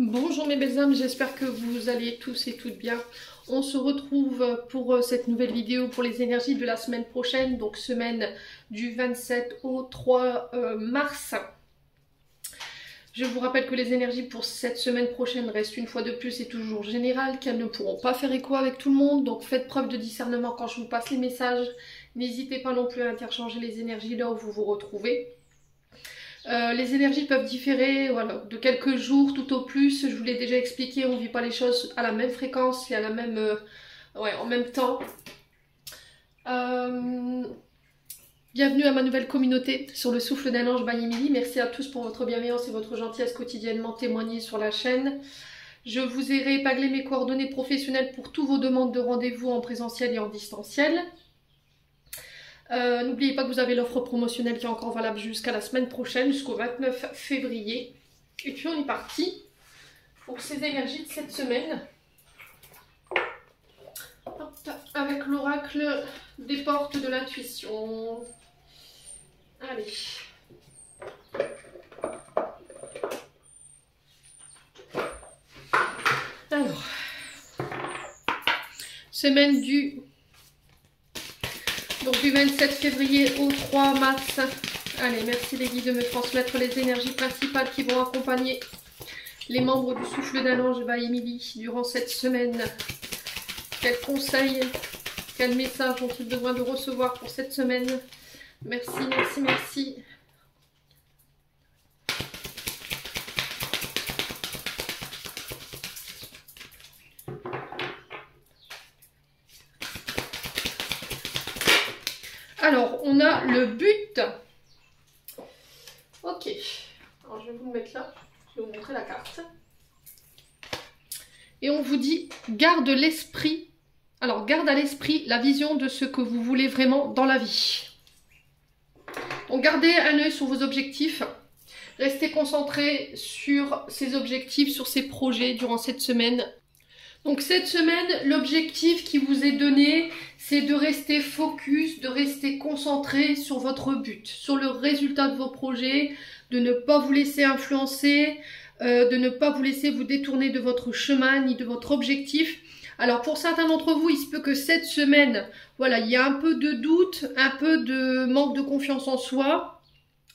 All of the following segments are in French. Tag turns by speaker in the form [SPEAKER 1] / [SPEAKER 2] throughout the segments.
[SPEAKER 1] Bonjour mes belles âmes, j'espère que vous allez tous et toutes bien. On se retrouve pour cette nouvelle vidéo pour les énergies de la semaine prochaine, donc semaine du 27 au 3 mars. Je vous rappelle que les énergies pour cette semaine prochaine restent une fois de plus et toujours générales, qu'elles ne pourront pas faire écho avec tout le monde, donc faites preuve de discernement quand je vous passe les messages. N'hésitez pas non plus à interchanger les énergies là où vous vous retrouvez. Les énergies peuvent différer voilà, de quelques jours tout au plus. Je vous l'ai déjà expliqué, on ne vit pas les choses à la même fréquence et à la même, en même temps. Bienvenue à ma nouvelle communauté sur le souffle d'un ange by Emily. Merci à tous pour votre bienveillance et votre gentillesse quotidiennement témoignée sur la chaîne. Je vous ai réépaglé mes coordonnées professionnelles pour toutes vos demandes de rendez-vous en présentiel et en distanciel. N'oubliez pas que vous avez l'offre promotionnelle qui est encore valable jusqu'à la semaine prochaine, jusqu'au 29 février. Et puis on est parti pour ces énergies de cette semaine. Hop, avec l'oracle des portes de l'intuition. Allez. Alors, semaine du 27 février au 3 mars. Allez, merci les guides de me transmettre les énergies principales qui vont accompagner les membres du souffle d'un ange by Emily durant cette semaine. Quels conseils, quels messages ont-ils besoin de recevoir pour cette semaine? Merci, merci, merci. Alors, on a le but. Ok. Alors, je vais vous le mettre là. Je vais vous montrer la carte. Et on vous dit, garde l'esprit. Alors, garde à l'esprit la vision de ce que vous voulez vraiment dans la vie. Donc, gardez un œil sur vos objectifs. Restez concentré sur ces objectifs, sur ces projets durant cette semaine. Donc cette semaine, l'objectif qui vous est donné, c'est de rester focus, de rester concentré sur votre but, sur le résultat de vos projets, de ne pas vous laisser influencer, de ne pas vous laisser vous détourner de votre chemin ni de votre objectif. Alors pour certains d'entre vous, il se peut que cette semaine, voilà, il y a un peu de doute, un peu de manque de confiance en soi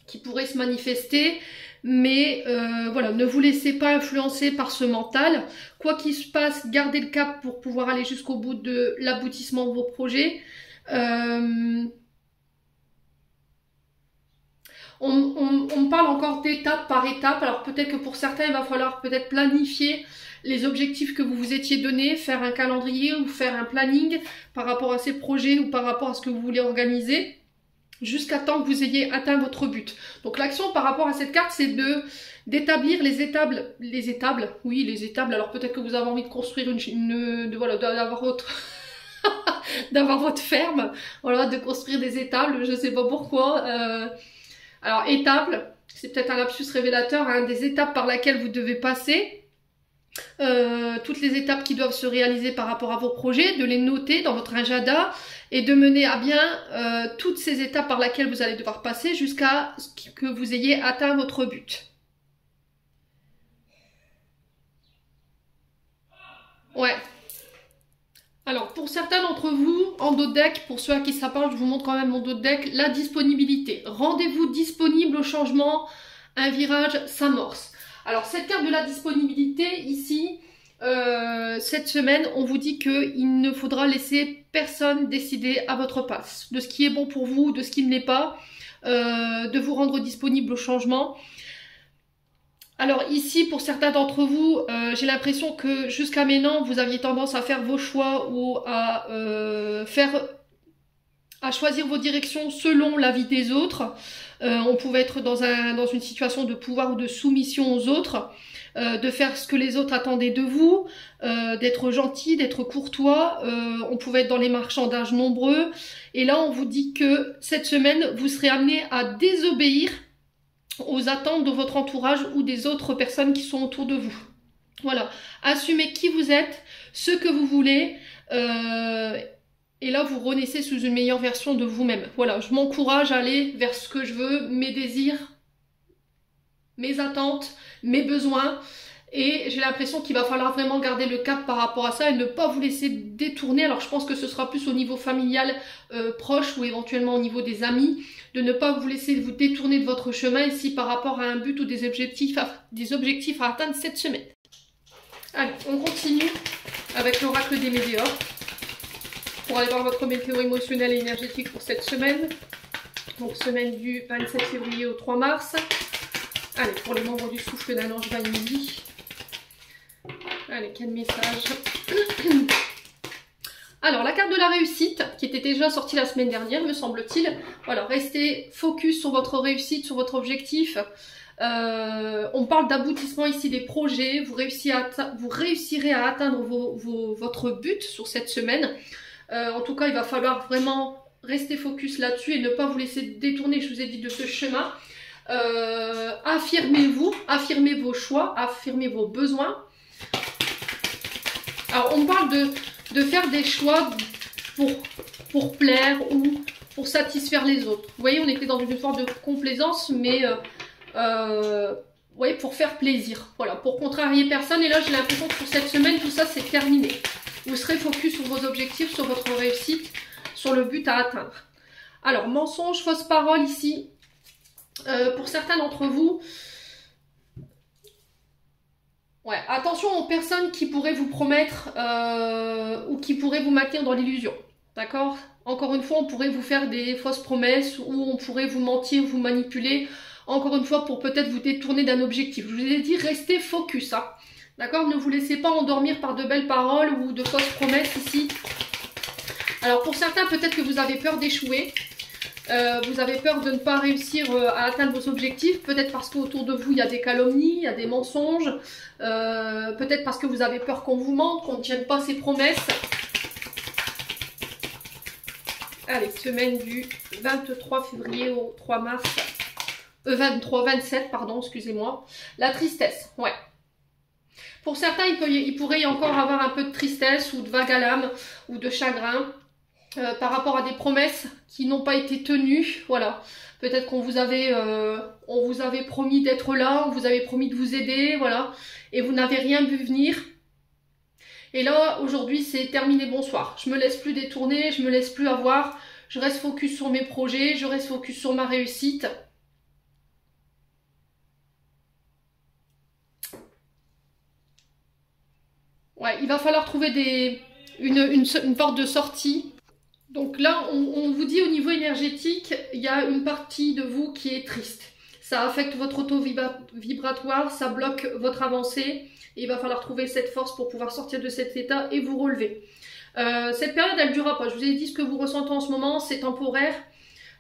[SPEAKER 1] qui pourrait se manifester. Mais voilà, ne vous laissez pas influencer par ce mental. Quoi qu'il se passe, gardez le cap pour pouvoir aller jusqu'au bout de l'aboutissement de vos projets. On parle encore d'étape par étape. Alors peut-être que pour certains, il va falloir peut-être planifier les objectifs que vous vous étiez donnés, faire un calendrier ou faire un planning par rapport à ces projets ou par rapport à ce que vous voulez organiser, jusqu'à temps que vous ayez atteint votre but. Donc l'action par rapport à cette carte, c'est d'établir les étables, alors peut-être que vous avez envie de construire d'avoir votre ferme, voilà, de construire des étables, je sais pas pourquoi. Alors étables, c'est peut-être un lapsus révélateur, hein, des étapes par lesquelles vous devez passer. Toutes les étapes qui doivent se réaliser par rapport à vos projets, de les noter dans votre agenda et de mener à bien toutes ces étapes par lesquelles vous allez devoir passer jusqu'à ce que vous ayez atteint votre but. Ouais. Alors, pour certains d'entre vous, en dos de deck, pour ceux à qui ça parle, je vous montre quand même mon dos de deck, la disponibilité. Rendez-vous disponible au changement, un virage s'amorce. Alors, cette carte de la disponibilité, ici, cette semaine, on vous dit qu'il ne faudra laisser personne décider à votre place. De ce qui est bon pour vous, de ce qui ne l'est pas, de vous rendre disponible au changement. Alors ici, pour certains d'entre vous, j'ai l'impression que jusqu'à maintenant, vous aviez tendance à faire vos choix ou à choisir vos directions selon l'avis des autres. On pouvait être dans une situation de pouvoir ou de soumission aux autres, de faire ce que les autres attendaient de vous, d'être gentil, d'être courtois. On pouvait être dans les marchandages nombreux. Et là, on vous dit que cette semaine, vous serez amené à désobéir aux attentes de votre entourage ou des autres personnes qui sont autour de vous. Voilà, assumez qui vous êtes, ce que vous voulez, et là vous renaissez sous une meilleure version de vous-même. Voilà, je m'encourage à aller vers ce que je veux, mes désirs, mes attentes, mes besoins, Et j'ai l'impression qu'il va falloir vraiment garder le cap par rapport à ça et ne pas vous laisser détourner. Alors je pense que ce sera plus au niveau familial proche ou éventuellement au niveau des amis, de ne pas vous laisser vous détourner de votre chemin ici par rapport à un but ou des objectifs à atteindre cette semaine. Allez, on continue avec l'oracle des météores pour aller voir votre météo émotionnelle et énergétique pour cette semaine. Donc semaine du 27 février au 3 mars. Allez, pour les membres du souffle d'un ange vanille. Allez, quel message. Alors, la carte de la réussite, qui était déjà sortie la semaine dernière, me semble-t-il. Voilà, restez focus sur votre réussite, sur votre objectif. On parle d'aboutissement ici des projets. Vous réussirez à atteindre votre but sur cette semaine. En tout cas, il va falloir vraiment rester focus là-dessus et ne pas vous laisser détourner, je vous ai dit, de ce chemin. Affirmez-vous, affirmez vos choix, affirmez vos besoins. Alors, on me parle de faire des choix pour plaire ou pour satisfaire les autres. Vous voyez, on était dans une forme de complaisance, mais ouais, pour faire plaisir. Voilà, pour contrarier personne. Et là, j'ai l'impression que pour cette semaine, tout ça, c'est terminé. Vous serez focus sur vos objectifs, sur votre réussite, sur le but à atteindre. Alors, mensonge, fausse parole ici. Pour certains d'entre vous, ouais, attention aux personnes qui pourraient vous promettre ou qui pourraient vous maintenir dans l'illusion. D'accord? Encore une fois, on pourrait vous faire des fausses promesses ou on pourrait vous mentir, vous manipuler. Encore une fois, pour peut-être vous détourner d'un objectif. Je vous ai dit, restez focus. Hein. D'accord? Ne vous laissez pas endormir par de belles paroles ou de fausses promesses ici. Alors pour certains, peut-être que vous avez peur d'échouer. Vous avez peur de ne pas réussir à atteindre vos objectifs, peut-être parce qu'autour de vous il y a des calomnies, il y a des mensonges, peut-être parce que vous avez peur qu'on vous mente, qu'on ne tienne pas ses promesses. Allez, semaine du 23 février au 3 mars, 27, pardon, excusez-moi. La tristesse, ouais. Pour certains, il pourrait y encore avoir un peu de tristesse ou de vague à l'âme ou de chagrin. Par rapport à des promesses qui n'ont pas été tenues, voilà. Peut-être qu'on vous avait promis d'être là, on vous avait promis de vous aider, voilà. Et vous n'avez rien vu venir. Et là, aujourd'hui, c'est terminé, bonsoir. Je me laisse plus détourner, je me laisse plus avoir. Je reste focus sur mes projets, je reste focus sur ma réussite. Ouais, il va falloir trouver une porte de sortie. Donc là, on vous dit au niveau énergétique, il y a une partie de vous qui est triste. Ça affecte votre auto vibratoire, ça bloque votre avancée. Et il va falloir trouver cette force pour pouvoir sortir de cet état et vous relever. Cette période, elle ne durera pas. Je vous ai dit ce que vous ressentez en ce moment, c'est temporaire.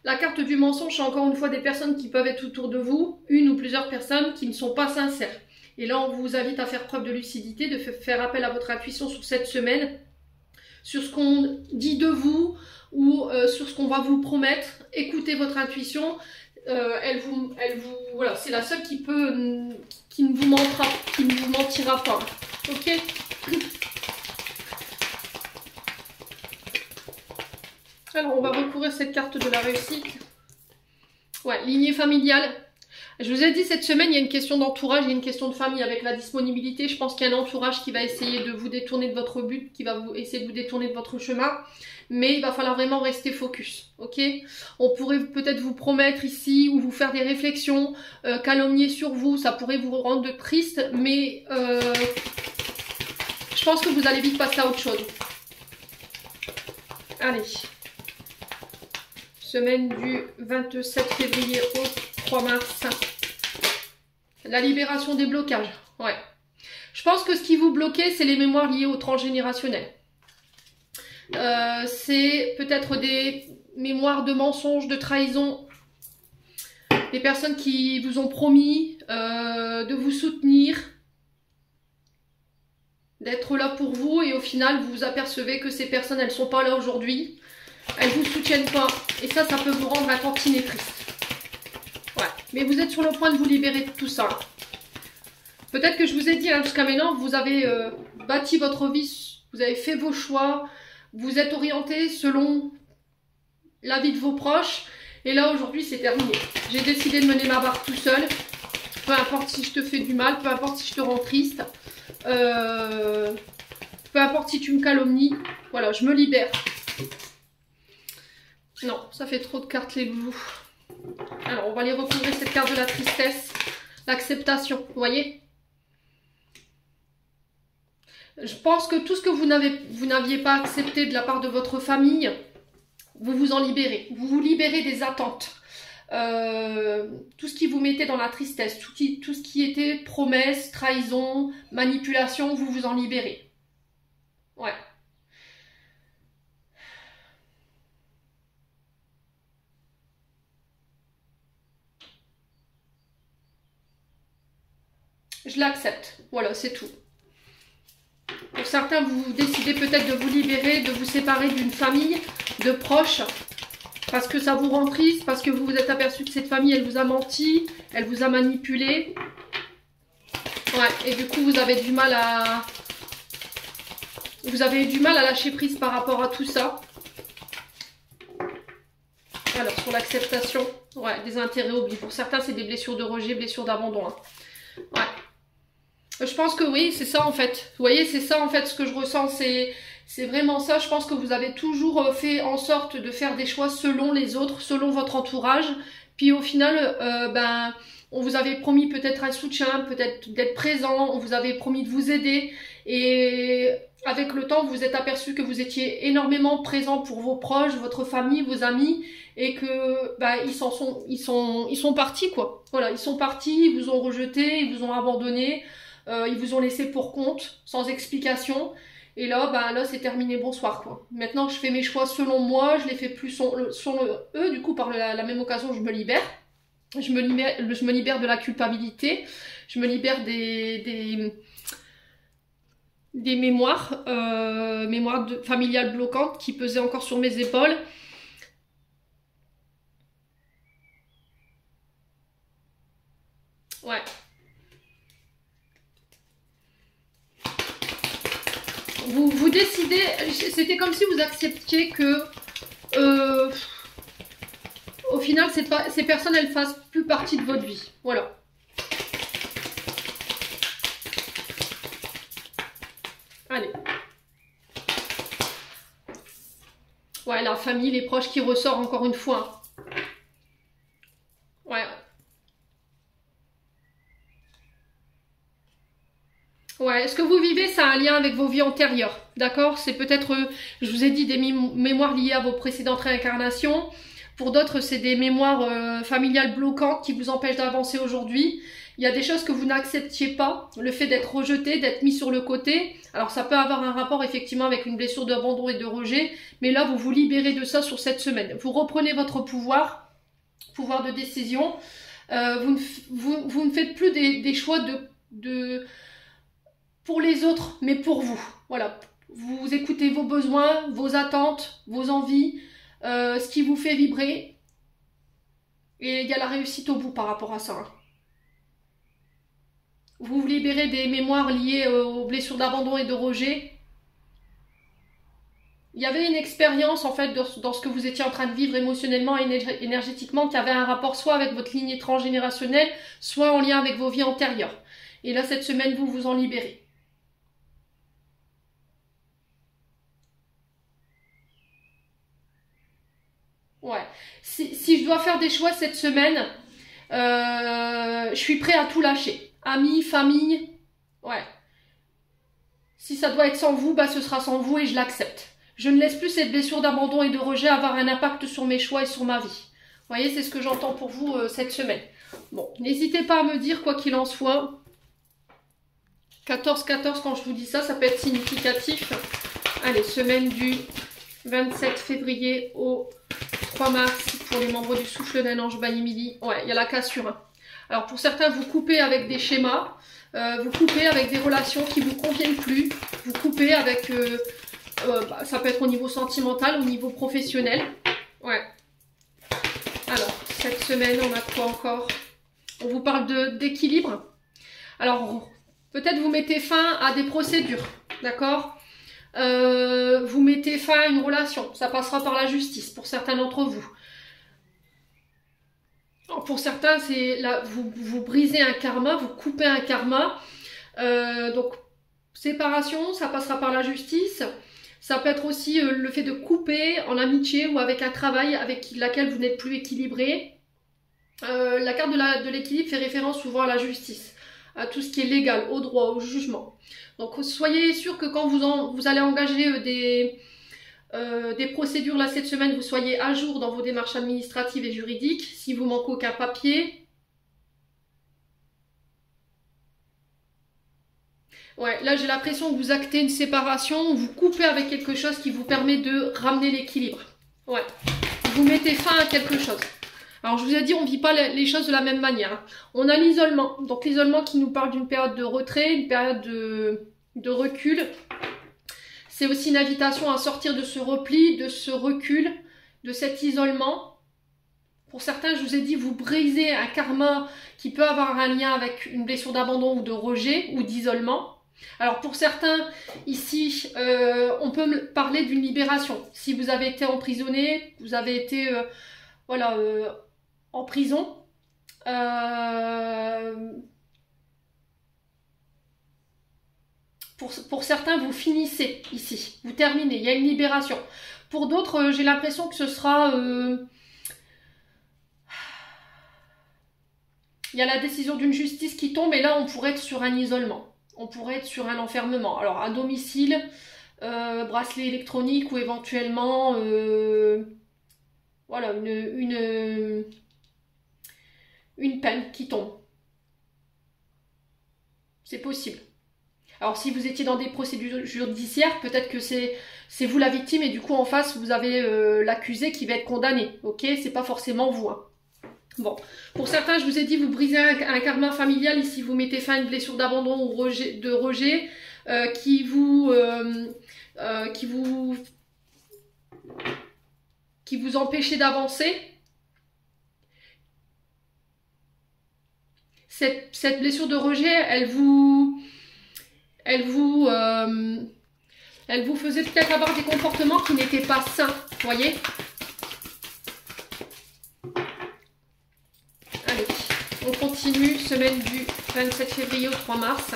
[SPEAKER 1] La carte du mensonge, c'est encore une fois des personnes qui peuvent être autour de vous, une ou plusieurs personnes qui ne sont pas sincères. Et là, on vous invite à faire preuve de lucidité, de faire appel à votre intuition sur cette semaine, sur ce qu'on dit de vous ou sur ce qu'on va vous promettre. Écoutez votre intuition, voilà, c'est la seule qui ne vous mentira pas. Ok? Alors on va recouvrir cette carte de la réussite. Ouais, lignée familiale. Je vous ai dit, cette semaine, il y a une question d'entourage, il y a une question de famille avec la disponibilité. Je pense qu'il y a un entourage qui va essayer de vous détourner de votre but, qui va essayer de vous détourner de votre chemin. Mais il va falloir vraiment rester focus, ok? On pourrait peut-être vous promettre ici ou vous faire des réflexions, calomnier sur vous, ça pourrait vous rendre triste, mais je pense que vous allez vite passer à autre chose. Allez. Semaine du 27 février au 3 mars. La libération des blocages. Ouais. Je pense que ce qui vous bloquait, c'est les mémoires liées au transgénérationnel. C'est peut-être des mémoires de mensonges, de trahison. Des personnes qui vous ont promis de vous soutenir, d'être là pour vous, et au final, vous vous apercevez que ces personnes, elles ne sont pas là aujourd'hui. Elles ne vous soutiennent pas. Et ça peut vous rendre un tantinet triste. Ouais. Mais vous êtes sur le point de vous libérer de tout ça. Peut-être que je vous ai dit, hein, jusqu'à maintenant, vous avez bâti votre vie, vous avez fait vos choix, vous êtes orienté selon l'avis de vos proches. Et là, aujourd'hui, c'est terminé. J'ai décidé de mener ma barque tout seul. Peu importe si je te fais du mal, peu importe si je te rends triste, peu importe si tu me calomnies, voilà, je me libère. Non, ça fait trop de cartes les loulous. Alors, on va aller recouvrir cette carte de la tristesse, l'acceptation, vous voyez? Je pense que tout ce que vous n'aviez pas accepté de la part de votre famille, vous vous en libérez. Vous vous libérez des attentes. Tout ce qui vous mettait dans la tristesse, tout ce qui était promesse, trahison, manipulation, vous vous en libérez. Ouais. Je l'accepte. Voilà, c'est tout. Pour certains, vous décidez peut-être de vous libérer, de vous séparer d'une famille, de proches, parce que ça vous rend triste, parce que vous vous êtes aperçu que cette famille, elle vous a menti, elle vous a manipulé. Ouais, et du coup, vous avez du mal à... Vous avez eu du mal à lâcher prise par rapport à tout ça. Alors, sur l'acceptation, ouais, des intérêts oubliés. Pour certains, c'est des blessures de rejet, blessures d'abandon. Hein. Ouais. Je pense que oui, c'est ça en fait. Vous voyez, c'est ça en fait ce que je ressens. C'est vraiment ça. Je pense que vous avez toujours fait en sorte de faire des choix selon les autres, selon votre entourage. Puis au final, ben, on vous avait promis peut-être un soutien, peut-être d'être présent. On vous avait promis de vous aider. Et avec le temps, vous vous êtes aperçu que vous étiez énormément présent pour vos proches, votre famille, vos amis. Et que bah, ils sont partis quoi. Voilà, ils sont partis, ils vous ont rejeté, ils vous ont abandonné, ils vous ont laissé pour compte, sans explication. Et là, bah, là c'est terminé, bonsoir quoi. Maintenant je fais mes choix selon moi, je les fais plus selon eux, du coup par la même occasion je me libère. Je me libère de la culpabilité, je me libère des mémoires, familiales bloquantes qui pesaient encore sur mes épaules. Ouais. Vous décidez, c'était comme si vous acceptiez que au final ces personnes elles fassent plus partie de votre vie. Voilà. Allez. Ouais, la famille, les proches qui ressortent encore une fois. Ouais. Ouais, ce que vous vivez, ça a un lien avec vos vies antérieures, d'accord? C'est peut-être, je vous ai dit, des mémoires liées à vos précédentes réincarnations. Pour d'autres, c'est des mémoires familiales bloquantes qui vous empêchent d'avancer aujourd'hui. Il y a des choses que vous n'acceptiez pas, le fait d'être rejeté, d'être mis sur le côté. Alors ça peut avoir un rapport effectivement avec une blessure d'abandon et de rejet, mais là vous vous libérez de ça sur cette semaine. Vous reprenez votre pouvoir de décision. Vous ne faites plus des choix pour les autres, mais pour vous. Voilà, vous écoutez vos besoins, vos attentes, vos envies, ce qui vous fait vibrer. Et il y a la réussite au bout par rapport à ça. Hein. Vous vous libérez des mémoires liées aux blessures d'abandon et de rejet. Il y avait une expérience en fait dans ce que vous étiez en train de vivre émotionnellement et énergétiquement qui avait un rapport soit avec votre lignée transgénérationnelle, soit en lien avec vos vies antérieures. Et là, cette semaine, vous vous en libérez. Ouais. Si je dois faire des choix cette semaine, je suis prêt à tout lâcher. Amis, famille, ouais. Si ça doit être sans vous, bah ce sera sans vous et je l'accepte. Je ne laisse plus cette blessure d'abandon et de rejet avoir un impact sur mes choix et sur ma vie. Vous voyez, c'est ce que j'entends pour vous cette semaine. Bon, n'hésitez pas à me dire, quoi qu'il en soit. 14-14, quand je vous dis ça, ça peut être significatif. Allez, semaine du 27 février au 3 mars pour les membres du souffle d'un ange by Emily. Ouais, il y a la cassure. Hein. Alors pour certains, vous coupez avec des schémas, vous coupez avec des relations qui vous conviennent plus, vous coupez avec, ça peut être au niveau sentimental, au niveau professionnel. Ouais. Alors, cette semaine, on a quoi encore? On vous parle d'équilibre. Alors, peut-être vous mettez fin à des procédures, d'accord? Vous mettez fin à une relation, ça passera par la justice pour certains d'entre vous. Alors, pour certains, c'est là, vous brisez un karma, vous coupez un karma. Donc, séparation, ça passera par la justice. Ça peut être aussi le fait de couper en amitié ou avec un travail avec laquelle vous n'êtes plus équilibré. La carte de l'équilibre fait référence souvent à la justice, à tout ce qui est légal, au droit, au jugement. Donc soyez sûr que quand vous allez engager des procédures là cette semaine, vous soyez à jour dans vos démarches administratives et juridiques. Si vous manquez aucun papier. Ouais, là j'ai l'impression que vous actez une séparation, vous coupez avec quelque chose qui vous permet de ramener l'équilibre. Ouais, vous mettez fin à quelque chose. Alors je vous ai dit, on ne vit pas les choses de la même manière. On a l'isolement, donc l'isolement qui nous parle d'une période de retrait, une période de recul. C'est aussi une invitation à sortir de ce repli, de ce recul, de cet isolement. Pour certains, je vous ai dit, vous brisez un karma qui peut avoir un lien avec une blessure d'abandon ou de rejet ou d'isolement. Alors pour certains, ici, on peut parler d'une libération. Si vous avez été emprisonné, vous avez été en prison, pour certains, vous finissez ici, vous terminez, il y a une libération. Pour d'autres, j'ai l'impression que ce sera... il y a la décision d'une justice qui tombe et là, on pourrait être sur un isolement. On pourrait être sur un enfermement. Alors, à domicile, bracelet électronique ou éventuellement voilà, une peine qui tombe. C'est possible. Alors, si vous étiez dans des procédures judiciaires, peut-être que c'est vous la victime et du coup, en face, vous avez l'accusé qui va être condamné. Ok, c'est pas forcément vous. Hein. Bon, pour certains, je vous ai dit, vous brisez un karma familial ici, vous mettez fin à une blessure d'abandon ou de rejet qui vous empêchait d'avancer. Cette blessure de rejet, elle vous faisait peut-être avoir des comportements qui n'étaient pas sains, vous voyez ? Allez, on continue, semaine du 27 février au 3 mars.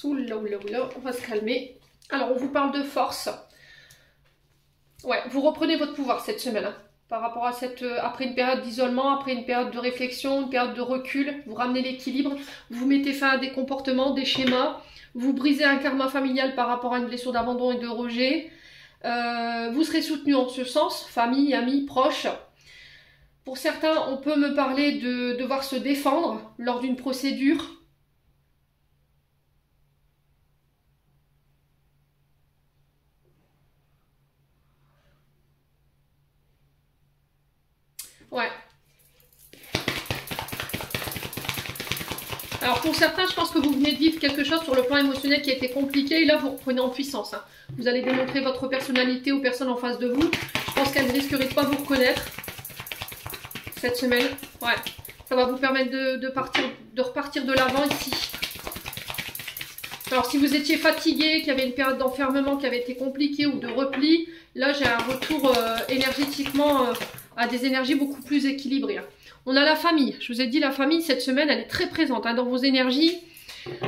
[SPEAKER 1] Oula, on va se calmer. Alors, on vous parle de force. Ouais, vous reprenez votre pouvoir cette semaine. Hein, par rapport à après une période d'isolement, après une période de réflexion, une période de recul, vous ramenez l'équilibre, vous mettez fin à des comportements, des schémas, vous brisez un karma familial par rapport à une blessure d'abandon et de rejet. Vous serez soutenu en ce sens, famille, amis, proches. Pour certains, on peut me parler de devoir se défendre lors d'une procédure. Ouais. Alors pour certains, je pense que vous venez de vivre quelque chose sur le plan émotionnel qui a été compliqué et là vous reprenez en puissance. Hein. Vous allez démontrer votre personnalité aux personnes en face de vous. Je pense qu'elles ne risqueraient pas de vous reconnaître cette semaine. Ouais. Ça va vous permettre de repartir de l'avant ici. Alors si vous étiez fatigué, qu'il y avait une période d'enfermement qui avait été compliquée ou de repli, là j'ai un retour énergétiquement à des énergies beaucoup plus équilibrées. Hein. On a la famille. Je vous ai dit, la famille, cette semaine, elle est très présente hein, dans vos énergies.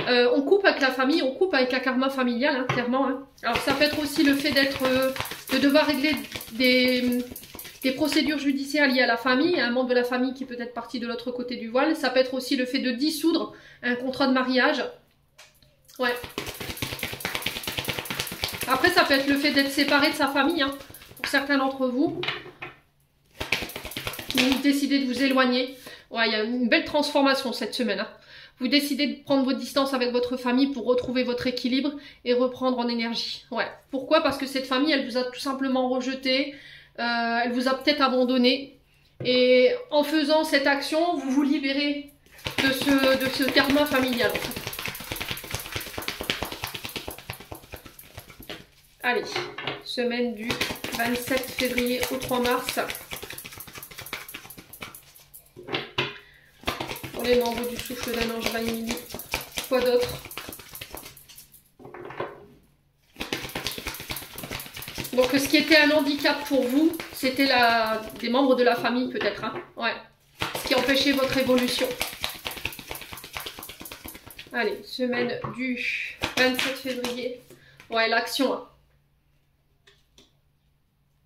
[SPEAKER 1] On coupe avec la famille, on coupe avec un karma familial, hein, clairement. Hein. Alors, ça peut être aussi le fait de devoir régler des procédures judiciaires liées à la famille, un membre de la famille qui peut être parti de l'autre côté du voile. Ça peut être aussi le fait de dissoudre un contrat de mariage. Ouais. Après, ça peut être le fait d'être séparé de sa famille, hein, pour certains d'entre vous. Vous décidez de vous éloigner. Ouais, il y a une belle transformation cette semaine. Hein. Vous décidez de prendre vos distances avec votre famille pour retrouver votre équilibre et reprendre en énergie. Ouais. Pourquoi? Parce que cette famille, elle vous a tout simplement rejeté. Elle vous a peut-être abandonné. Et en faisant cette action, vous vous libérez de ce karma familial. En fait. Allez, semaine du 27 février au 3 mars. Pour les membres du souffle d'un ange Vaimini. Quoi d'autre? Donc ce qui était un handicap pour vous, c'était des membres de la famille peut-être. Hein, ouais. Ce qui empêchait votre évolution. Allez, semaine du 27 février. Ouais, l'action. Hein.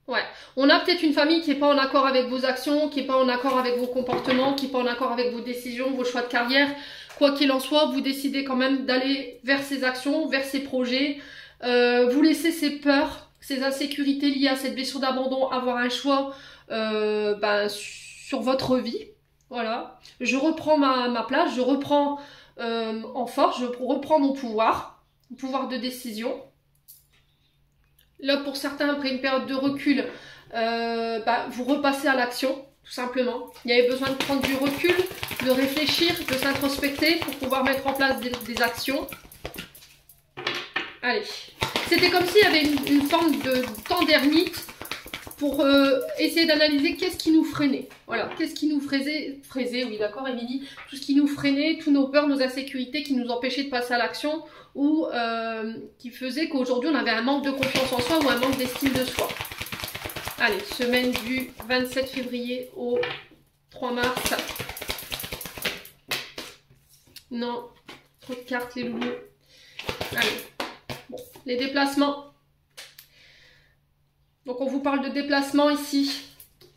[SPEAKER 1] Ouais, on a peut-être une famille qui n'est pas en accord avec vos actions, qui n'est pas en accord avec vos comportements, qui n'est pas en accord avec vos décisions, vos choix de carrière. Quoi qu'il en soit, vous décidez quand même d'aller vers ces actions, vers ces projets. Vous laissez ces peurs, ces insécurités liées à cette blessure d'abandon avoir un choix sur votre vie. Voilà, je reprends ma place, je reprends en force, je reprends mon pouvoir de décision. Là, pour certains, après une période de recul, vous repassez à l'action, tout simplement. Il y avait besoin de prendre du recul, de réfléchir, de s'introspecter pour pouvoir mettre en place des actions. Allez. C'était comme s'il y avait une forme de temps d'ermite pour essayer d'analyser qu'est-ce qui nous freinait. Voilà, qu'est-ce qui nous fraisait, oui d'accord Émilie, tout ce qui nous freinait, tous nos peurs, nos insécurités qui nous empêchaient de passer à l'action ou qui faisait qu'aujourd'hui on avait un manque de confiance en soi ou un manque d'estime de soi. Allez, semaine du 27 février au 3 mars. Non, trop de cartes les loulous. Allez, bon, les déplacements. Donc on vous parle de déplacement ici.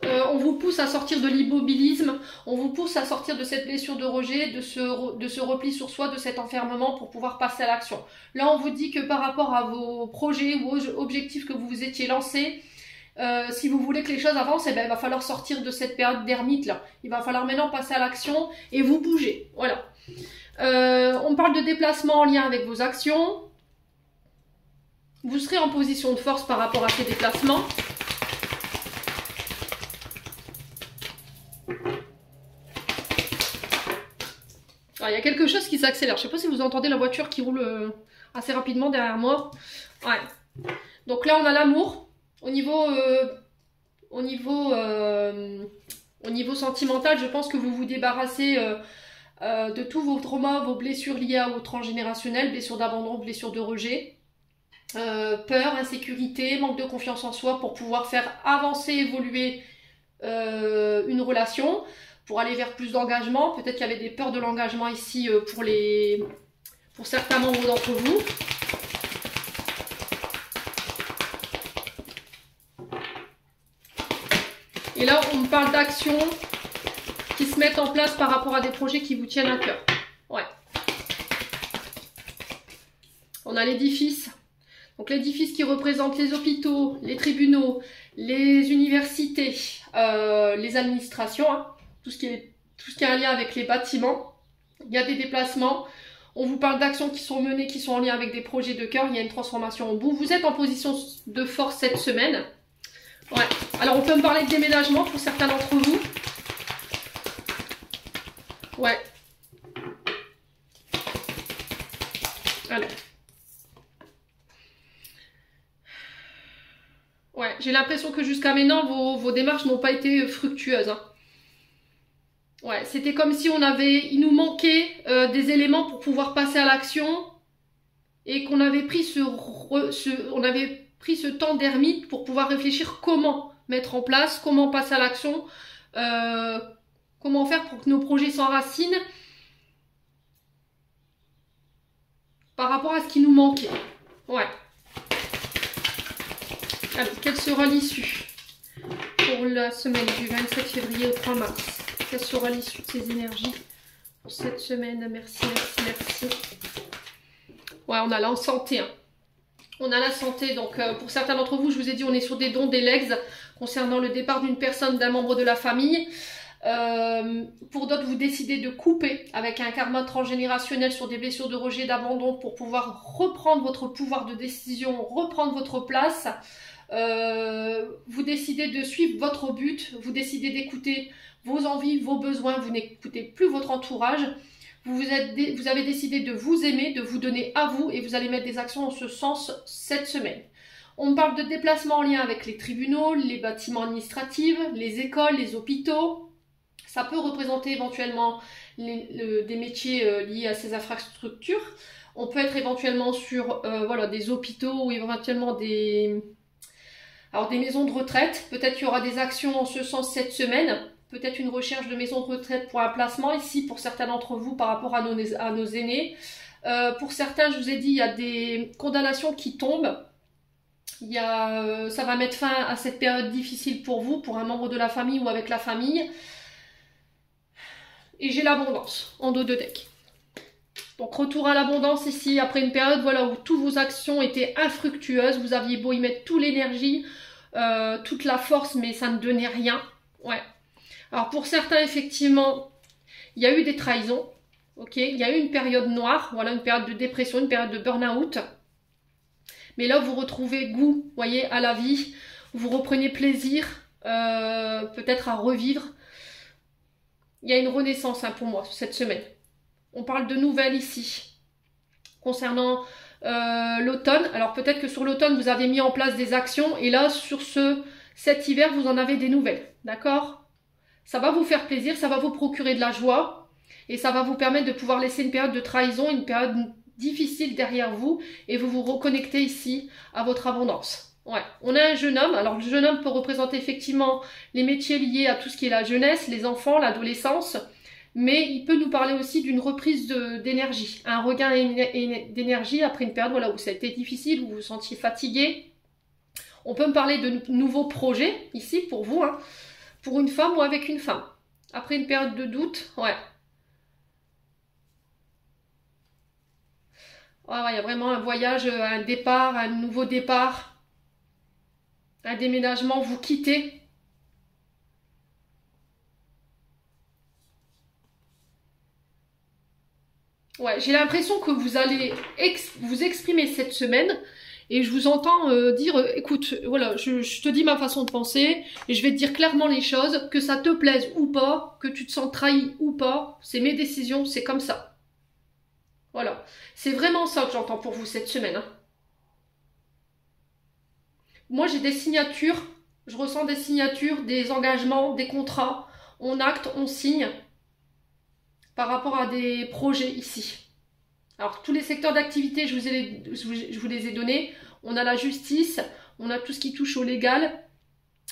[SPEAKER 1] On vous pousse à sortir de l'immobilisme, on vous pousse à sortir de cette blessure de rejet, de ce repli sur soi, de cet enfermement pour pouvoir passer à l'action. Là, on vous dit que par rapport à vos projets ou aux objectifs que vous vous étiez lancés, si vous voulez que les choses avancent, il va falloir sortir de cette période d'ermite là. Il va falloir maintenant passer à l'action et vous bouger. Voilà. On parle de déplacement en lien avec vos actions. Vous serez en position de force par rapport à ces déplacements. Alors, il y a quelque chose qui s'accélère. Je ne sais pas si vous entendez la voiture qui roule assez rapidement derrière moi. Ouais. Donc là, on a l'amour. Au niveau sentimental, je pense que vous vous débarrassez de tous vos traumas, vos blessures liées au transgénérationnel, blessures d'abandon, blessures de rejet. Peur, insécurité, manque de confiance en soi pour pouvoir faire avancer, évoluer une relation, pour aller vers plus d'engagement. Peut-être qu'il y avait des peurs de l'engagement ici pour certains membres d'entre vous. Et là, on me parle d'actions qui se mettent en place par rapport à des projets qui vous tiennent à cœur. Ouais. On a l'édifice. Donc l'édifice qui représente les hôpitaux, les tribunaux, les universités, les administrations, hein, tout ce qui est un lien avec les bâtiments. Il y a des déplacements. On vous parle d'actions qui sont menées, qui sont en lien avec des projets de cœur. Il y a une transformation au bout. Vous êtes en position de force cette semaine. Ouais. Alors on peut me parler de déménagement pour certains d'entre vous. Ouais. Alors. Ouais, j'ai l'impression que jusqu'à maintenant, vos démarches n'ont pas été fructueuses. Hein. Ouais, c'était comme si il nous manquait des éléments pour pouvoir passer à l'action et qu'on avait pris on avait pris ce temps d'ermite pour pouvoir réfléchir comment mettre en place, comment passer à l'action, comment faire pour que nos projets s'enracinent par rapport à ce qui nous manquait. Ouais. Alors, quelle sera l'issue pour la semaine du 27 février au 3 mars? Quelle sera l'issue de ces énergies pour cette semaine? Merci, merci, merci. Ouais, on a la santé. Hein. On a la santé. Donc, pour certains d'entre vous, je vous ai dit, on est sur des dons, des legs concernant le départ d'une personne, d'un membre de la famille. Pour d'autres, vous décidez de couper avec un karma transgénérationnel sur des blessures de rejet, d'abandon pour pouvoir reprendre votre pouvoir de décision, reprendre votre place. Vous décidez de suivre votre but, vous décidez d'écouter vos envies, vos besoins, vous n'écoutez plus votre entourage, vous avez décidé de vous aimer, de vous donner à vous et vous allez mettre des actions en ce sens cette semaine. On parle de déplacement en lien avec les tribunaux, les bâtiments administratifs, les écoles, les hôpitaux. Ça peut représenter éventuellement des métiers liés à ces infrastructures. On peut être éventuellement sur voilà, des hôpitaux ou éventuellement des Alors des maisons de retraite, peut-être qu'il y aura des actions en ce sens cette semaine, peut-être une recherche de maison de retraite pour un placement ici pour certains d'entre vous par rapport à nos aînés. Pour certains, je vous ai dit, il y a des condamnations qui tombent. Ça va mettre fin à cette période difficile pour vous, pour un membre de la famille ou avec la famille. Et j'ai l'abondance en dos de deck. Donc retour à l'abondance ici, après une période voilà, où toutes vos actions étaient infructueuses. Vous aviez beau y mettre toute l'énergie, toute la force, mais ça ne donnait rien. Ouais. Alors pour certains, effectivement, il y a eu des trahisons. Ok, il y a eu une période noire, voilà, une période de dépression, une période de burn-out. Mais là, vous retrouvez goût, voyez, à la vie. Vous reprenez plaisir, peut-être à revivre. Il y a une renaissance hein, pour moi cette semaine. On parle de nouvelles ici. Concernant l'automne, alors peut-être que sur l'automne, vous avez mis en place des actions. Et là, sur cet hiver, vous en avez des nouvelles. D'accord? Ça va vous faire plaisir, ça va vous procurer de la joie. Et ça va vous permettre de pouvoir laisser une période de trahison, une période difficile derrière vous. Et vous vous reconnectez ici à votre abondance. Ouais, on a un jeune homme. Alors le jeune homme peut représenter effectivement les métiers liés à tout ce qui est la jeunesse, les enfants, l'adolescence, mais il peut nous parler aussi d'une reprise d'énergie, un regain d'énergie après une période voilà, où ça a été difficile, où vous vous sentiez fatigué. On peut me parler de nouveaux projets ici pour vous, hein, pour une femme ou avec une femme. Après une période de doute, ouais. Ah ouais, il y a vraiment un voyage, un départ, un nouveau départ. Un déménagement, vous quittez. Ouais, j'ai l'impression que vous allez vous exprimer cette semaine et je vous entends dire, écoute, voilà, je te dis ma façon de penser et je vais te dire clairement les choses, que ça te plaise ou pas, que tu te sens trahi ou pas, c'est mes décisions, c'est comme ça. Voilà, c'est vraiment ça que j'entends pour vous cette semaine. Hein. Moi, j'ai des signatures, je ressens des signatures, des engagements, des contrats. On acte, on signe par rapport à des projets ici. Alors, tous les secteurs d'activité, je vous les ai donnés. On a la justice, on a tout ce qui touche au légal,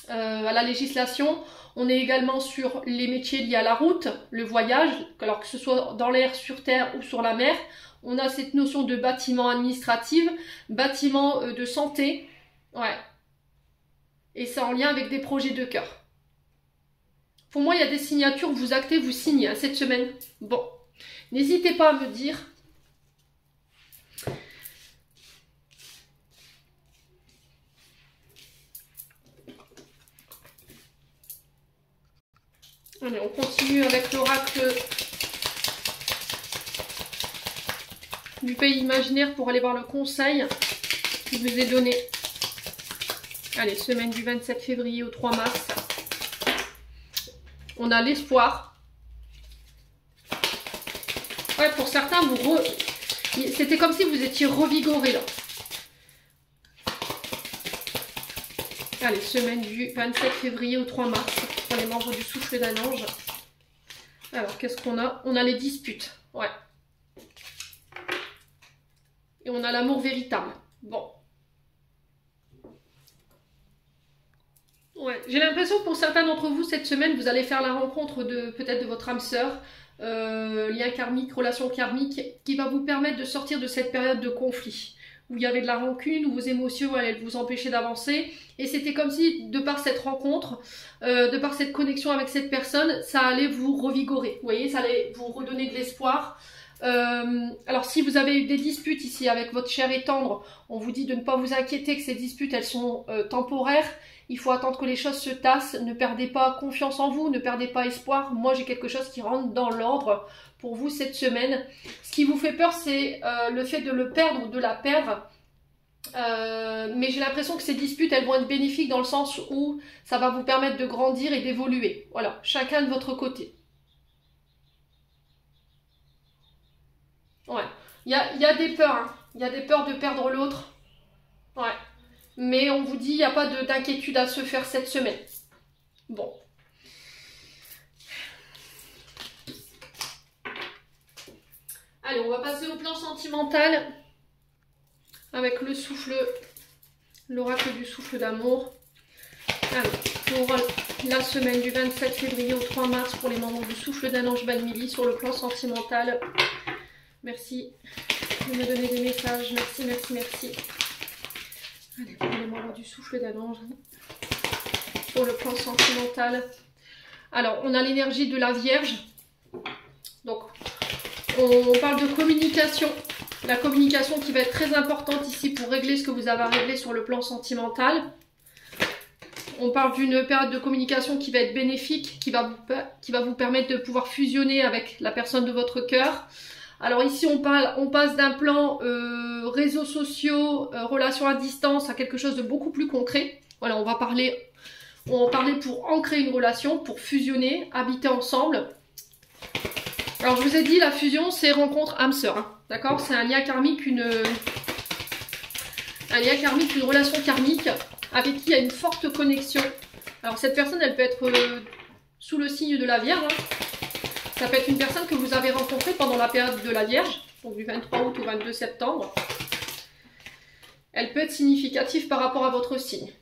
[SPEAKER 1] à la législation. On est également sur les métiers liés à la route, le voyage, alors que ce soit dans l'air, sur terre ou sur la mer. On a cette notion de bâtiment administratif, bâtiment de santé. Ouais. Et c'est en lien avec des projets de cœur. Pour moi, il y a des signatures, vous actez, vous signez hein, cette semaine. Bon, n'hésitez pas à me dire. Allez, on continue avec l'oracle du pays imaginaire pour aller voir le conseil que je vous ai donné. Allez, semaine du 27 février au 3 mars. On a l'espoir. Ouais, pour certains, c'était comme si vous étiez revigoré là. Allez, semaine du 27 février au 3 mars pour les membres du souffle d'un ange. Alors, qu'est-ce qu'on a? On a les disputes. Ouais. Et on a l'amour véritable. Bon. Ouais, j'ai l'impression que pour certains d'entre vous, cette semaine, vous allez faire la rencontre peut-être de votre âme sœur, lien karmique, relation karmique, qui va vous permettre de sortir de cette période de conflit, où il y avait de la rancune, où vos émotions allaient vous empêcher d'avancer, et c'était comme si, de par cette rencontre, de par cette connexion avec cette personne, ça allait vous revigorer, vous voyez, ça allait vous redonner de l'espoir. Alors si vous avez eu des disputes ici avec votre cher et tendre, on vous dit de ne pas vous inquiéter, que ces disputes elles sont temporaires. Il faut attendre que les choses se tassent, ne perdez pas confiance en vous, ne perdez pas espoir. Moi j'ai quelque chose qui rentre dans l'ordre pour vous cette semaine. Ce qui vous fait peur c'est le fait de le perdre ou de la perdre. Mais j'ai l'impression que ces disputes elles vont être bénéfiques dans le sens où ça va vous permettre de grandir et d'évoluer. Voilà, chacun de votre côté. Ouais, il y a des peurs, hein. Il y a des peurs de perdre l'autre. Ouais, mais on vous dit, il n'y a pas d'inquiétude à se faire cette semaine. Bon. Allez, on va passer au plan sentimental avec le souffle, l'oracle du souffle d'amour. Alors, pour la semaine du 27 février au 3 mars, pour les membres du souffle d'un ange Balmili sur le plan sentimental. Merci de me donner des messages. Merci, merci, merci. Allez, pour les membres du souffle d'un ange sur le plan sentimental. Alors, on a l'énergie de la Vierge. Donc, on parle de communication. La communication qui va être très importante ici pour régler ce que vous avez à régler sur le plan sentimental. On parle d'une période de communication qui va être bénéfique, qui va vous permettre de pouvoir fusionner avec la personne de votre cœur. Alors ici, on passe d'un plan réseaux sociaux, relations à distance à quelque chose de beaucoup plus concret. Voilà, on va en parler pour ancrer une relation, pour fusionner, habiter ensemble. Alors je vous ai dit, la fusion, c'est rencontre âme-sœur. Hein, d'accord? C'est un lien karmique, une relation karmique avec qui il y a une forte connexion. Alors cette personne, elle peut être sous le signe de la Vierge. Hein. Ça peut être une personne que vous avez rencontrée pendant la période de la Vierge, donc du 23 août au 22 septembre. Elle peut être significative par rapport à votre signe.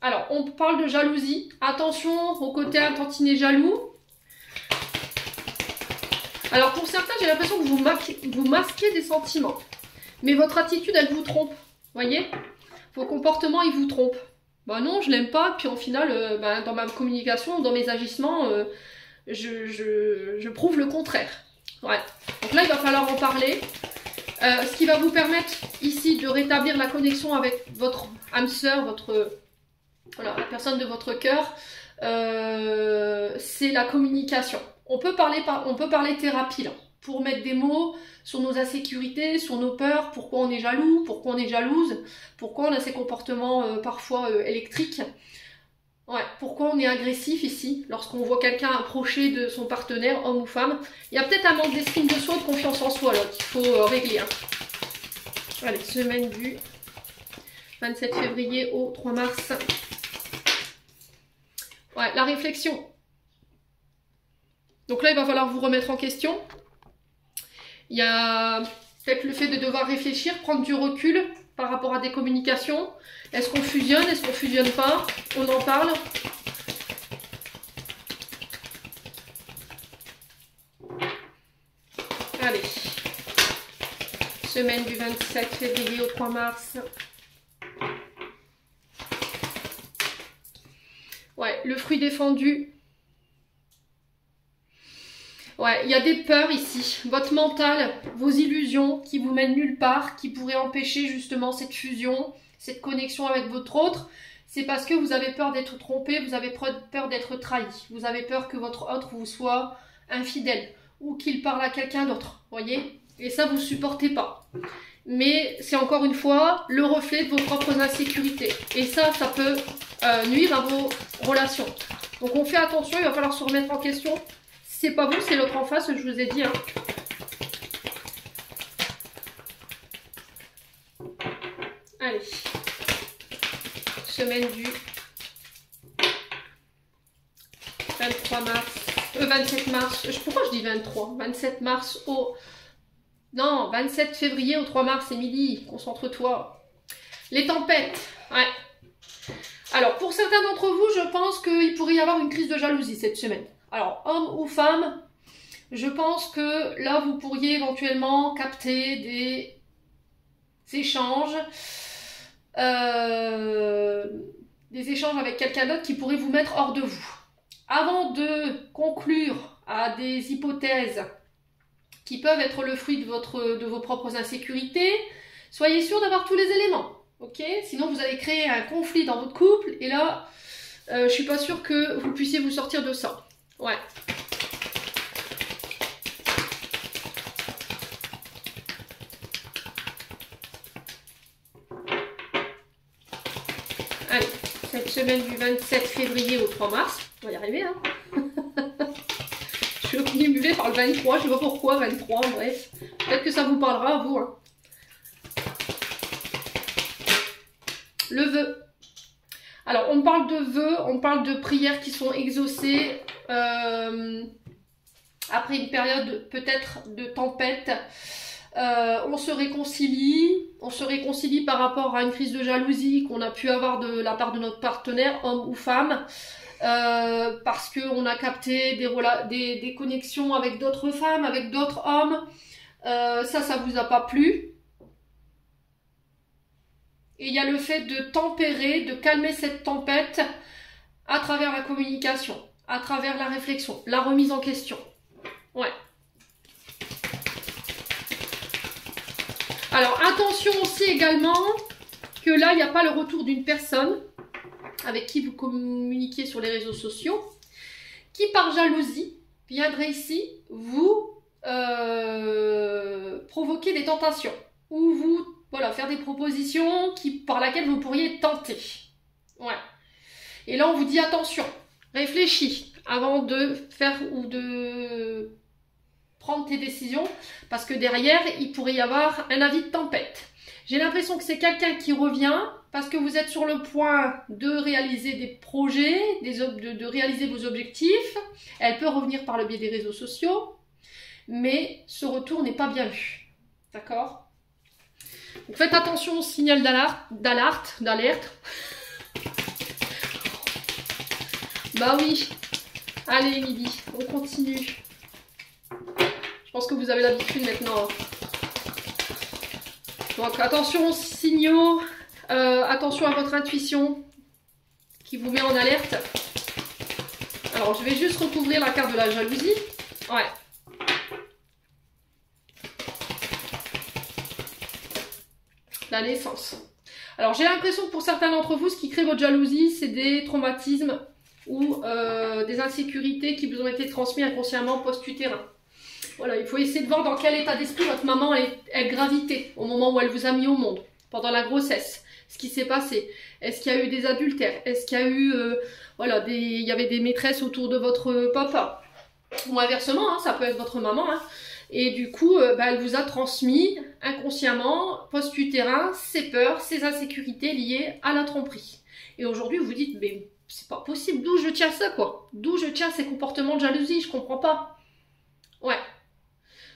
[SPEAKER 1] Alors, on parle de jalousie. Attention au côté un tantinet jaloux. Alors, pour certains, j'ai l'impression que vous masquez des sentiments. Mais votre attitude, elle vous trompe. Voyez? Vos comportements, ils vous trompent. Ben non, je l'aime pas. Puis au final, dans ma communication, dans mes agissements, je prouve le contraire. Ouais. Donc là, il va falloir en parler. Ce qui va vous permettre ici de rétablir la connexion avec votre âme sœur, la personne de votre cœur, c'est la communication. On peut parler thérapie là, pour mettre des mots sur nos insécurités, sur nos peurs, pourquoi on est jaloux, pourquoi on est jalouse, pourquoi on a ces comportements parfois électriques. Ouais, pourquoi on est agressif ici, lorsqu'on voit quelqu'un approcher de son partenaire, homme ou femme. Il y a peut-être un manque d'estime de soi, de confiance en soi là, qu'il faut régler. Hein. Allez, semaine du 27 février au 3 mars. Ouais, la réflexion. Donc là, il va falloir vous remettre en question. Il y a peut-être le fait de devoir réfléchir, prendre du recul par rapport à des communications. Est-ce qu'on fusionne? Est-ce qu'on fusionne pas? On en parle. Allez. Semaine du 27 février au 3 mars. Ouais, le fruit défendu. Ouais, il y a des peurs ici. Votre mental, vos illusions qui vous mènent nulle part, qui pourraient empêcher justement cette fusion, cette connexion avec votre autre. C'est parce que vous avez peur d'être trompé, vous avez peur d'être trahi. Vous avez peur que votre autre vous soit infidèle ou qu'il parle à quelqu'un d'autre, voyez? Et ça, vous ne supportez pas. Mais c'est encore une fois le reflet de vos propres insécurités. Et ça peut nuire à vos relations. Donc on fait attention, il va falloir se remettre en question. C'est pas vous, c'est l'autre en face, je vous ai dit. Hein. Allez. Semaine du 23 mars. 27 mars. Pourquoi je dis 23? 27 mars au... Non, 27 février au 3 mars, Émilie. Concentre-toi. Les tempêtes. Ouais. Alors, pour certains d'entre vous, je pense qu'il pourrait y avoir une crise de jalousie cette semaine. Alors, homme ou femme, je pense que là, vous pourriez éventuellement capter des échanges, avec quelqu'un d'autre qui pourrait vous mettre hors de vous. Avant de conclure à des hypothèses qui peuvent être le fruit de vos propres insécurités, soyez sûr d'avoir tous les éléments. Ok? Sinon, vous allez créer un conflit dans votre couple et là, je suis pas sûre que vous puissiez vous sortir de ça. Ouais. Allez, cette semaine du 27 février au 3 mars, on va y arriver, hein. Je suis omnibulée par le 23, je sais pas pourquoi, 23, bref. Peut-être que ça vous parlera à vous, hein. Le vœu. Alors, on parle de vœux, on parle de prières qui sont exaucées après une période peut-être de tempête. on se réconcilie par rapport à une crise de jalousie qu'on a pu avoir de la part de notre partenaire, homme ou femme, parce qu'on a capté des connexions avec d'autres femmes, avec d'autres hommes. Ça vous a pas plu. Et il y a le fait de tempérer, de calmer cette tempête à travers la communication, à travers la réflexion, la remise en question. Ouais. Alors, attention aussi également que là, il n'y a pas le retour d'une personne avec qui vous communiquez sur les réseaux sociaux, qui par jalousie viendrait ici vous provoquer des tentations, ou vous, voilà, faire des propositions par laquelle vous pourriez tenter. Ouais. Et là, on vous dit attention, réfléchis avant de faire ou de prendre tes décisions, parce que derrière, il pourrait y avoir un avis de tempête. J'ai l'impression que c'est quelqu'un qui revient parce que vous êtes sur le point de réaliser des projets, de réaliser vos objectifs. Elle peut revenir par le biais des réseaux sociaux, mais ce retour n'est pas bien vu. D'accord ? Donc faites attention au signal d'alerte. Bah oui. Allez, Midi, on continue. Je pense que vous avez l'habitude maintenant. Donc attention aux signaux, attention à votre intuition qui vous met en alerte. Alors je vais juste recouvrir la carte de la jalousie. Ouais. La naissance. Alors j'ai l'impression que pour certains d'entre vous, ce qui crée votre jalousie, c'est des traumatismes ou des insécurités qui vous ont été transmis inconsciemment post-utérin. Voilà, il faut essayer de voir dans quel état d'esprit votre maman elle gravitait au moment où elle vous a mis au monde, pendant la grossesse. Ce qui s'est passé. Est-ce qu'il y a eu des adultères? Est-ce qu'il y a eu, voilà, il y avait des maîtresses autour de votre papa? Ou inversement, hein, ça peut être votre maman. Hein. Et du coup, elle vous a transmis inconsciemment, post-utérin, ses peurs, ses insécurités liées à la tromperie. Et aujourd'hui, vous vous dites, mais c'est pas possible, d'où je tiens ça, quoi? D'où je tiens ces comportements de jalousie? Je comprends pas. Ouais.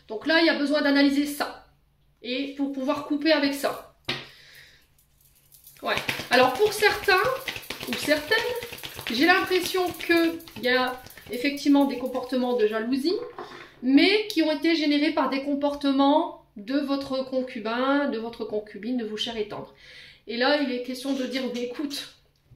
[SPEAKER 1] Donc là, il y a besoin d'analyser ça. Et pour pouvoir couper avec ça. Ouais. Alors pour certains, ou certaines, j'ai l'impression qu'il y a effectivement des comportements de jalousie, mais qui ont été générés par des comportements de votre concubin, de votre concubine, de vos chers et tendres. Et là, il est question de dire, mais écoute,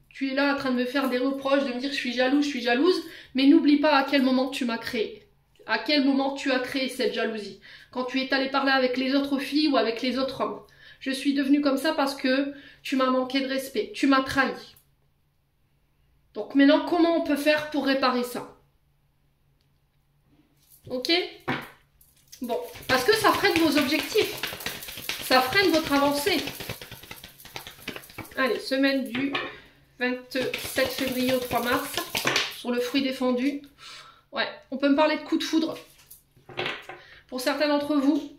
[SPEAKER 1] tu es là en train de me faire des reproches, de me dire je suis jalouse, mais n'oublie pas à quel moment tu m'as créé. À quel moment tu as créé cette jalousie? Quand tu es allé parler avec les autres filles ou avec les autres hommes. Je suis devenue comme ça parce que tu m'as manqué de respect, tu m'as trahi. Donc maintenant, comment on peut faire pour réparer ça? Ok? Bon, parce que ça freine vos objectifs. Ça freine votre avancée. Allez, semaine du 27 février au 3 mars, sur le fruit défendu. Ouais, on peut me parler de coup de foudre. Pour certains d'entre vous.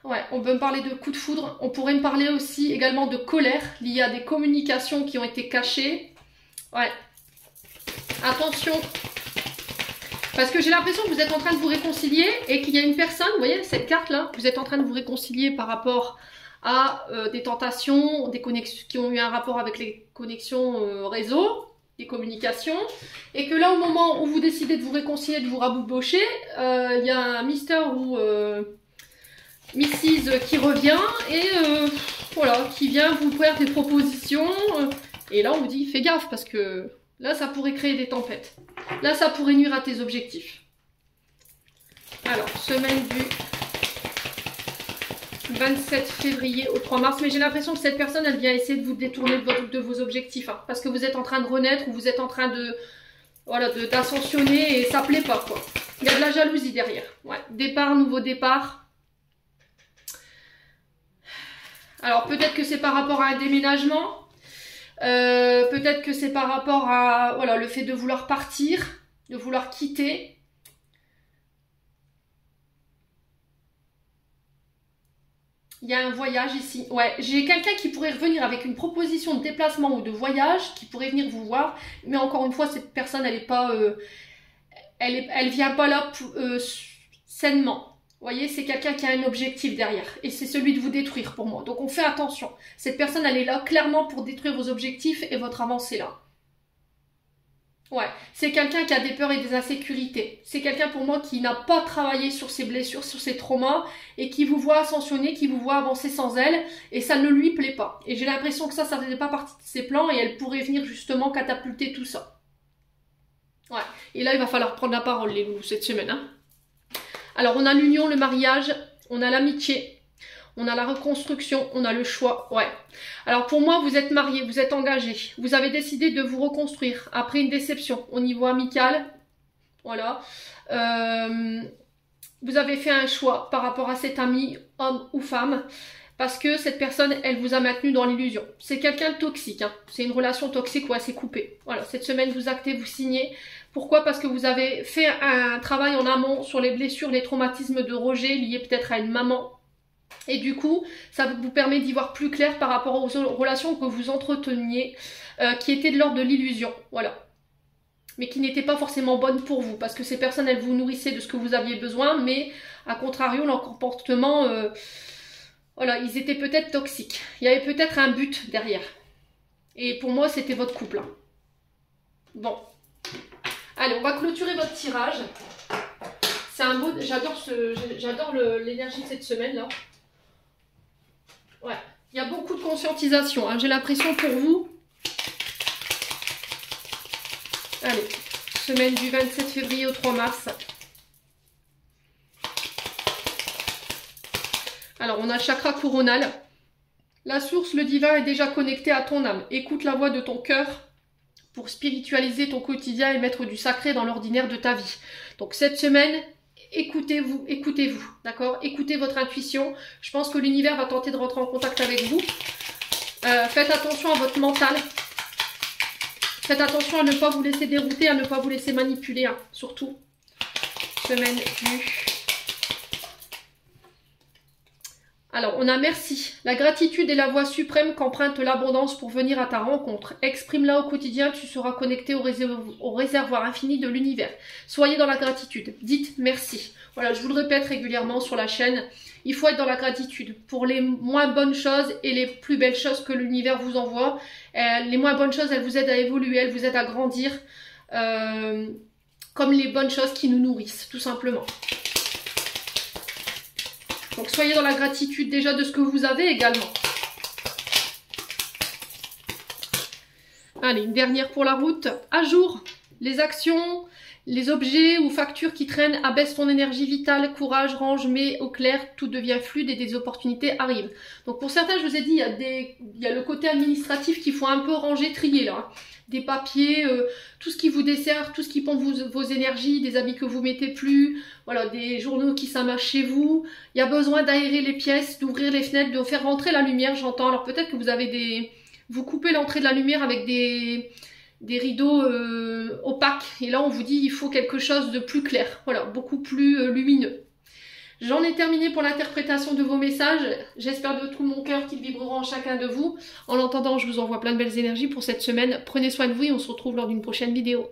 [SPEAKER 1] Ouais, on peut me parler de coup de foudre. On pourrait me parler aussi également de colère liée à des communications qui ont été cachées. Ouais. Attention. Parce que j'ai l'impression que vous êtes en train de vous réconcilier et qu'il y a une personne, vous voyez cette carte-là, vous êtes en train de vous réconcilier par rapport à des tentations, des connexions qui ont eu un rapport avec les connexions réseau. Des communications, et que là au moment où vous décidez de vous réconcilier, de vous rabobocher, il y a un Mister ou Mrs qui revient et voilà, qui vient vous faire des propositions, et là on vous dit fais gaffe parce que là ça pourrait créer des tempêtes, là ça pourrait nuire à tes objectifs. Alors, semaine du 27 février au 3 mars, mais j'ai l'impression que cette personne, elle vient essayer de vous détourner de vos objectifs, hein, parce que vous êtes en train de renaître ou vous êtes en train de, voilà, d'ascensionner et ça plaît pas, quoi. Il y a de la jalousie derrière. Ouais, départ, nouveau départ. Alors peut-être que c'est par rapport à un déménagement, peut-être que c'est par rapport à, voilà, le fait de vouloir partir, de vouloir quitter. Il y a un voyage ici. Ouais, j'ai quelqu'un qui pourrait revenir avec une proposition de déplacement ou de voyage, qui pourrait venir vous voir. Mais encore une fois, cette personne, elle est pas, elle vient pas là sainement. Vous voyez, c'est quelqu'un qui a un objectif derrière. Et c'est celui de vous détruire pour moi. Donc on fait attention. Cette personne, elle est là clairement pour détruire vos objectifs et votre avancée là. Ouais, c'est quelqu'un qui a des peurs et des insécurités. C'est quelqu'un pour moi qui n'a pas travaillé sur ses blessures, sur ses traumas et qui vous voit ascensionner, qui vous voit avancer sans elle et ça ne lui plaît pas. Et j'ai l'impression que ça ne faisait pas partie de ses plans et elle pourrait venir justement catapulter tout ça. Ouais, et là il va falloir prendre la parole les loups cette semaine. Hein. Alors on a l'union, le mariage, on a l'amitié. On a la reconstruction, on a le choix, ouais. Alors pour moi, vous êtes marié, vous êtes engagé. Vous avez décidé de vous reconstruire après une déception au niveau amical. Voilà. Vous avez fait un choix par rapport à cet ami, homme ou femme. Parce que cette personne, elle vous a maintenu dans l'illusion. C'est quelqu'un de toxique, hein. C'est une relation toxique où elle s'est coupée. Voilà, cette semaine, vous actez, vous signez. Pourquoi? Parce que vous avez fait un travail en amont sur les blessures, les traumatismes de rejet liés peut-être à une maman. Et du coup, ça vous permet d'y voir plus clair par rapport aux relations que vous entreteniez, qui étaient de l'ordre de l'illusion, voilà. Mais qui n'étaient pas forcément bonnes pour vous, parce que ces personnes, elles vous nourrissaient de ce que vous aviez besoin, mais à contrario, leur comportement, voilà, ils étaient peut-être toxiques. Il y avait peut-être un but derrière. Et pour moi, c'était votre couple. Hein. Bon. Allez, on va clôturer votre tirage. C'est un beau... J'adore l'énergie de cette semaine-là. Ouais, il y a beaucoup de conscientisation, hein. J'ai l'impression pour vous. Allez, semaine du 27 février au 3 mars. Alors, on a le chakra coronal. La source, le divin, est déjà connecté à ton âme. Écoute la voix de ton cœur pour spiritualiser ton quotidien et mettre du sacré dans l'ordinaire de ta vie. Donc, cette semaine... Écoutez-vous, d'accord? Écoutez votre intuition. Je pense que l'univers va tenter de rentrer en contact avec vous. Faites attention à votre mental. Faites attention à ne pas vous laisser dérouter, à ne pas vous laisser manipuler, hein, surtout. Semaine du... Alors, on a merci. La gratitude est la voie suprême qu'emprunte l'abondance pour venir à ta rencontre. Exprime-la au quotidien, tu seras connecté au réservoir infini de l'univers. Soyez dans la gratitude. Dites merci. Voilà, je vous le répète régulièrement sur la chaîne. Il faut être dans la gratitude pour les moins bonnes choses et les plus belles choses que l'univers vous envoie. Les moins bonnes choses, elles vous aident à évoluer, elles vous aident à grandir. Comme les bonnes choses qui nous nourrissent, tout simplement. Donc soyez dans la gratitude déjà de ce que vous avez également. Allez, une dernière pour la route. À jour, les actions, les objets ou factures qui traînent abaissent ton énergie vitale, courage, range, mets au clair, tout devient fluide et des opportunités arrivent. Donc pour certains, je vous ai dit, il y a le côté administratif qu'il faut un peu ranger, trier là. Des papiers, tout ce qui vous dessert, tout ce qui pompe vos énergies, des habits que vous mettez plus, voilà, des journaux qui s'amachent chez vous. Il y a besoin d'aérer les pièces, d'ouvrir les fenêtres, de faire rentrer la lumière, j'entends. Alors peut-être que vous avez vous coupez l'entrée de la lumière avec des rideaux opaques. Et là, on vous dit il faut quelque chose de plus clair, voilà, beaucoup plus lumineux. J'en ai terminé pour l'interprétation de vos messages. J'espère de tout mon cœur qu'ils vibreront en chacun de vous. En attendant, je vous envoie plein de belles énergies pour cette semaine. Prenez soin de vous et on se retrouve lors d'une prochaine vidéo.